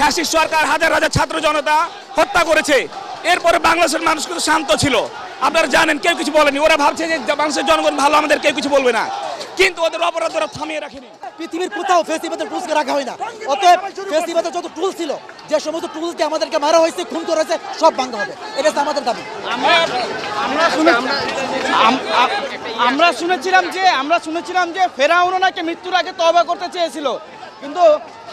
Fascist সরকার হাজার হাজার ছাত্র জনতা হত্যা করেছে। এরপরে বাংলাদেশের মানুষ কিন্তু শান্ত ছিল, আপনারা জানেন, কেউ কিছু বলেনি। ওরা ভাবছে যে বাংলাদেশের জনগণ ভালো, আমাদের কেউ কিছু বলবে না, কিন্তু ওদের অপরাধ ওরা থামিয়ে রাখেনি। পৃথিবীর কোথাও ফেসিবাদের টুলসকে রাখা হয় না। অতএব ফেসিবাদের যত টুল ছিল, যে সমস্ত টুলস দিয়ে আমাদেরকে মারা হয়েছে, খুন করা হয়েছে, সব ভাঙতে হবে। এটা হচ্ছে আমাদের দাবি। আমরা শুনেছিলাম যে ফেরাউন নাকি মৃত্যুর আগে তওবা করতে চেয়েছিল, কিন্তু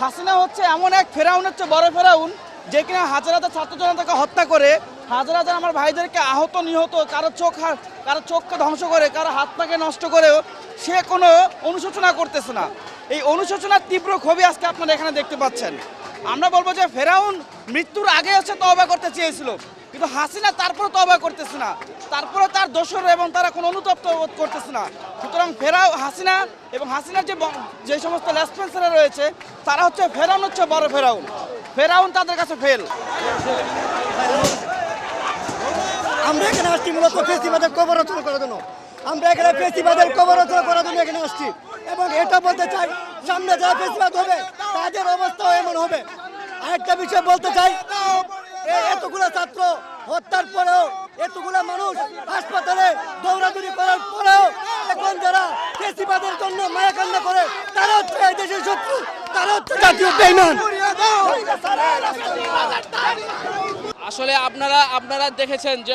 হাসিনা হচ্ছে এমন এক ফেরাউন, হচ্ছে বড় ফেরাউন, যে কিনা হাজার হাজার ছাত্র জনতাকে হত্যা করে, হাজার হাজার আমার ভাইদেরকে আহত নিহত, কারো চোখকে ধ্বংস করে, কারো হাত পাকে নষ্ট করেও সে কোনো অনুশোচনা করতেছে না। এই অনুশোচনার তীব্র ক্ষোভই আজকে আপনারা এখানে দেখতে পাচ্ছেন। আমরা বলবো যে ফেরাউন মৃত্যুর আগে হচ্ছে তওবা করতে চেয়েছিল, কিন্তু হাসিনা তারপরে তওবা করতেছে না, তারপরে তার দোষর এবং তারা কোনো অনুতপ্ত বোধ করতেছে না। সুতরাং হাসিনা এবং হাসিনার যে সমস্ত লেসপেন্সাররা রয়েছে, তারা হচ্ছে ফেরাউন, হচ্ছে বড় ফেরাউন। ফেরাউন তাদের কাছে ফেল। আমরা এখানে আসছি মূলত ফেসিবাদের কবর রচনা করার জন্য। আমরা এখানে ফেসিবাদের কবর রচনা করার জন্য এখানে আসছি, এবং এটা বলতে চাই, সামনে যারা ফেসিবাদ হবে তাদের অবস্থাও এমন হবে। আরেকটা বিষয় বলতে চাই, এতগুলো ছাত্র হত্যার পরেও, এতগুলো মানুষ হাসপাতালে দৌড়াদৌড়ি করার পরেও এখন যারা ফেসিবাদের জন্য মায়া কান্না করে, তারা হচ্ছে এই দেশের শত্রু, তারা হচ্ছে জাতীয় বেঈমান। আসলে আপনারা দেখেছেন যে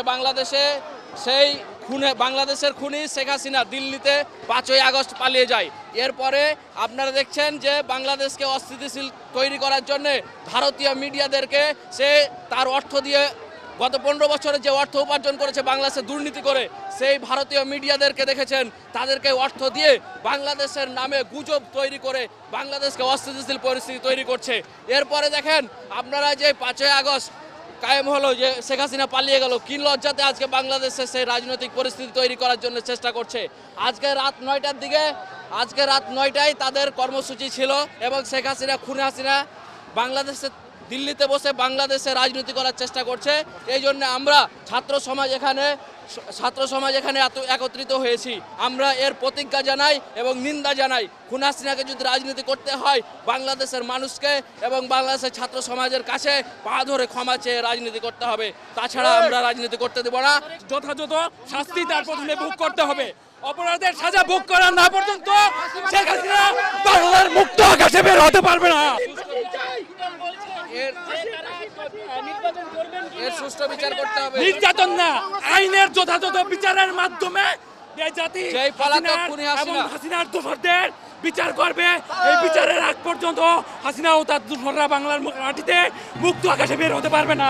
বাংলাদেশের খুনি শেখ হাসিনা দিল্লিতে 5ই আগস্ট পালিয়ে যায়। এরপরে আপনারা দেখছেন যে বাংলাদেশকে অস্থিতিশীল তৈরি করার জন্য ভারতীয় মিডিয়াদেরকে সে তার অর্থ দিয়ে গত 15 বছরে যে অর্থ উপার্জন করেছে বাংলাদেশে দুর্নীতি করে, সেই ভারতীয় মিডিয়াদেরকে দেখেছেন, তাদেরকে অর্থ দিয়ে বাংলাদেশের নামে গুজব তৈরি করে বাংলাদেশকে অস্থিতিশীল পরিস্থিতি তৈরি করছে। এরপরে দেখেন আপনারা যে 5ই আগস্ট কায়েম হলো, যে শেখ হাসিনা পালিয়ে গেল, কি লজ্জাতে আজকে বাংলাদেশে সেই রাজনৈতিক পরিস্থিতি তৈরি করার জন্য চেষ্টা করছে। আজকে রাত 9টায় তাদের কর্মসূচি ছিল, এবং শেখ হাসিনা হাসিনা দিল্লিতে বসে বাংলাদেশে রাজনীতি করার চেষ্টা করছে। এই জন্য আমরা ছাত্র সমাজ এখানে একত্রিত হয়েছি। আমরা এর প্রতিজ্ঞা জানাই এবং নিন্দা জানাই। হাসিনাকে যদি রাজনীতি করতে হয়, বাংলাদেশের মানুষকে এবং বাংলাদেশের ছাত্র সমাজের কাছে পা ধরে ক্ষমা চেয়ে রাজনীতি করতে হবে, তাছাড়া আমরা রাজনীতি করতে দেব না। যথাযথ শাস্তি তার প্রথমে ভোগ করতে হবে। অপরাধের সাজা ভোগ করা না পর্যন্ত শেখ হাসিনা বাংলার মুক্ত আকাশে বের হতে পারবে না। এর সুষ্ঠু বিচার করতে হবে। নির্যাতন না, আইনের যথাযথ বিচারের মাধ্যমে এই জাতি এবং হাসিনার দোষরদের বিচার করবে। এই বিচারের আগ পর্যন্ত হাসিনা ও তার দোষররা বাংলার মাটিতে মুক্ত আকাশে বের হতে পারবে না।